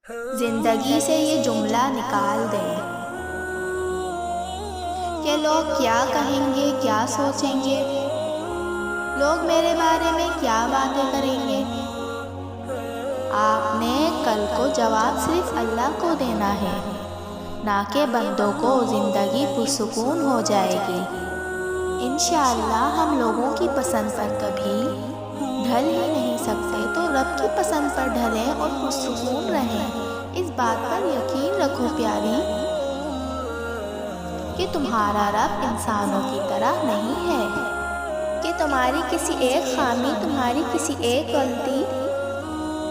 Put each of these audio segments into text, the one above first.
زندگی سے یہ جملہ نکال دیں کہ لوگ کیا کہیں گے، کیا سوچیں گے، لوگ میرے بارے میں کیا باتیں کریں گے۔ آپ نے کل کو جواب صرف اللہ کو دینا ہے، نہ کہ بندوں کو۔ زندگی پرسکون ہو جائے گی انشاءاللہ۔ ہم لوگوں کی پسند پر کبھی ڈھل ہی نہیں سکتے، تو رب کی پسند پر ڈھلیں اور پرسکون رہیں۔ اس بات پر یقین رکھو پیاری کہ تمہارا رب انسانوں کی طرح نہیں ہے کہ تمہاری کسی ایک خامی، تمہاری کسی ایک غلطی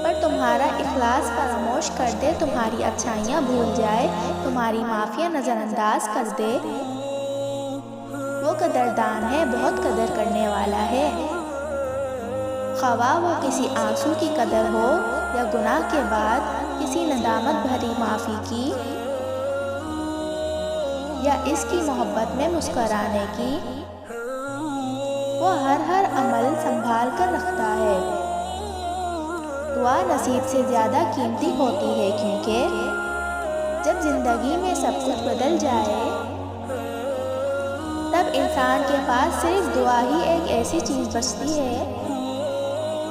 پر تمہارا اخلاص فراموش کر دے، تمہاری اچھائیاں بھول جائے، تمہاری معافیاں نظر انداز کر دے۔ وہ قدردان ہے، بہت قدر کرنے والا ہے، خواہ وہ کسی آنسو کی قدر ہو یا گناہ کے بعد کسی ندامت بھری معافی کی، یا اس کی محبت میں مسکرانے کی۔ وہ ہر عمل سنبھال کر رکھتا ہے۔ دعا نصیب سے زیادہ قیمتی ہوتی ہے، کیونکہ جب زندگی میں سب کچھ بدل جائے تب انسان کے پاس صرف دعا ہی ایک ایسی چیز بچتی ہے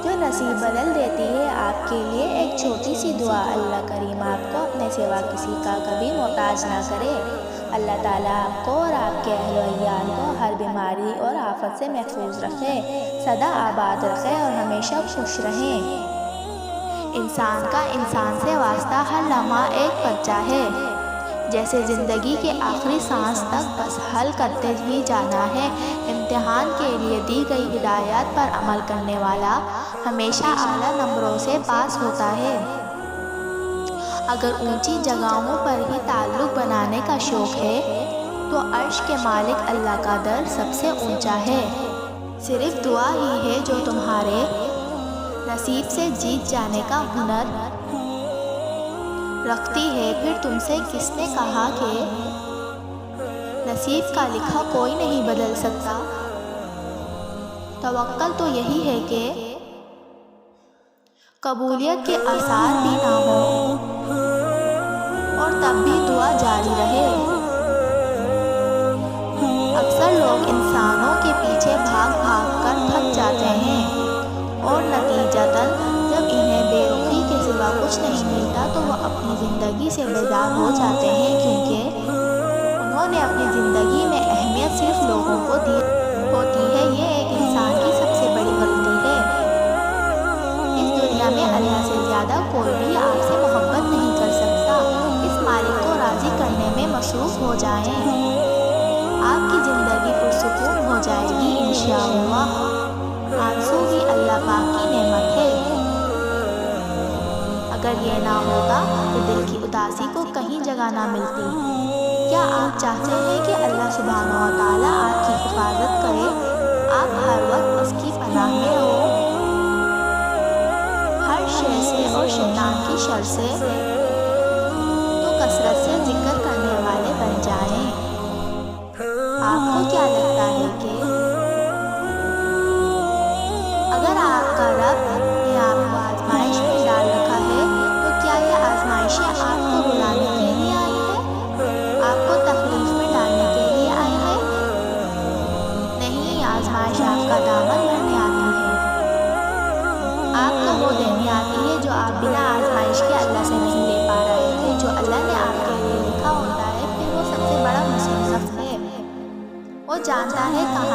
جو نصیب بدل دیتی ہے۔ آپ کے لیے ایک چھوٹی سی دعا، اللہ کریم آپ کو اپنے سوا کسی کا کبھی محتاج نہ کرے۔ اللہ تعالیٰ آپ کو اور آپ کے اہل و عیال کو ہر بیماری اور آفت سے محفوظ رکھے، سدا آباد رکھے اور ہمیشہ خوش رہیں۔ انسان کا انسان سے واسطہ ہر لمحہ ایک پرچہ ہے، جیسے زندگی کے آخری سانس تک بس حل کرتے ہی جانا ہے۔ امتحان کے لیے دی گئی ہدایات پر عمل کرنے والا ہمیشہ اعلیٰ نمبروں سے پاس ہوتا ہے۔ اگر اونچی جگہوں پر ہی تعلق بنانے کا شوق ہے تو عرش کے مالک اللہ کا در سب سے اونچا ہے۔ صرف دعا ہی ہے جو تمہارے نصیب سے جیت جانے کا ہنر رکھتی ہے۔ پھر تم سے کس نے کہا کہ نصیب کا لکھا کوئی نہیں بدل سکتا؟ توکل تو یہی ہے کہ قبولیت کے آثار بھی نہ ہوں اور تب بھی دعا جاری رہے۔ اکثر لوگ انسانوں کے پیچھے بھاگ کر تھک جاتے ہیں اور نتیجتاً جب انہیں بے رخی کے سوا کچھ نہیں ملتا تو وہ اپنی زندگی سے بیزار ہو جاتے ہیں، کیونکہ انہوں نے اپنی زندگی میں اہمیت صرف لوگوں کو دی ہوتی ہے۔ یہ ایک انسان کی سب سے بڑی غلطی ہے۔ اس دنیا میں اللہ سے زیادہ کوئی بھی آپ سے محبت نہیں کر سکتا۔ اس مالک کو راضی کرنے میں مصروف ہو جائیں، آپ کی زندگی پرسکون ہو جائے گی انشاءاللہ۔ آنسو بھی اللہ پاک کی نعمت ہے، اگر یہ نہ ہوتا تو دل کی اداسی کو کہیں جگہ نہ ملتی۔ کیا آپ چاہتے ہیں کہ اللہ سبحانہ و تعالیٰ آپ کی حفاظت کرے، آپ ہر وقت اس کی پناہ میں ہو، ہر شے سے اور شیطان کی شر سے تو کثرت سے ذکر کرنے والے بن جائیں؟ آپ کو کیا لگتا ہے کہ اگر آپ کا رب نے آپ کو آزمائش میں ڈال رکھا ہے تو کیا یہ آزمائشیں آپ کو رلانے کے لیے آئی ہے، آپ کو تکلیف میں ڈالنے کے لیے آئی ہے؟ نہیں، آزمائش آپ کا دامن بھرنے آتی ہے، آپ کا وہ دینے آتی ہے جو آپ بنا آزمائش کے اللہ سے نہیں لے پا رہے تھے۔ جو اللہ نے آپ کے لیے لکھا ہوتا ہے پھر وہ سب سے بڑا مصنف ہے، وہ جانتا ہے کہاں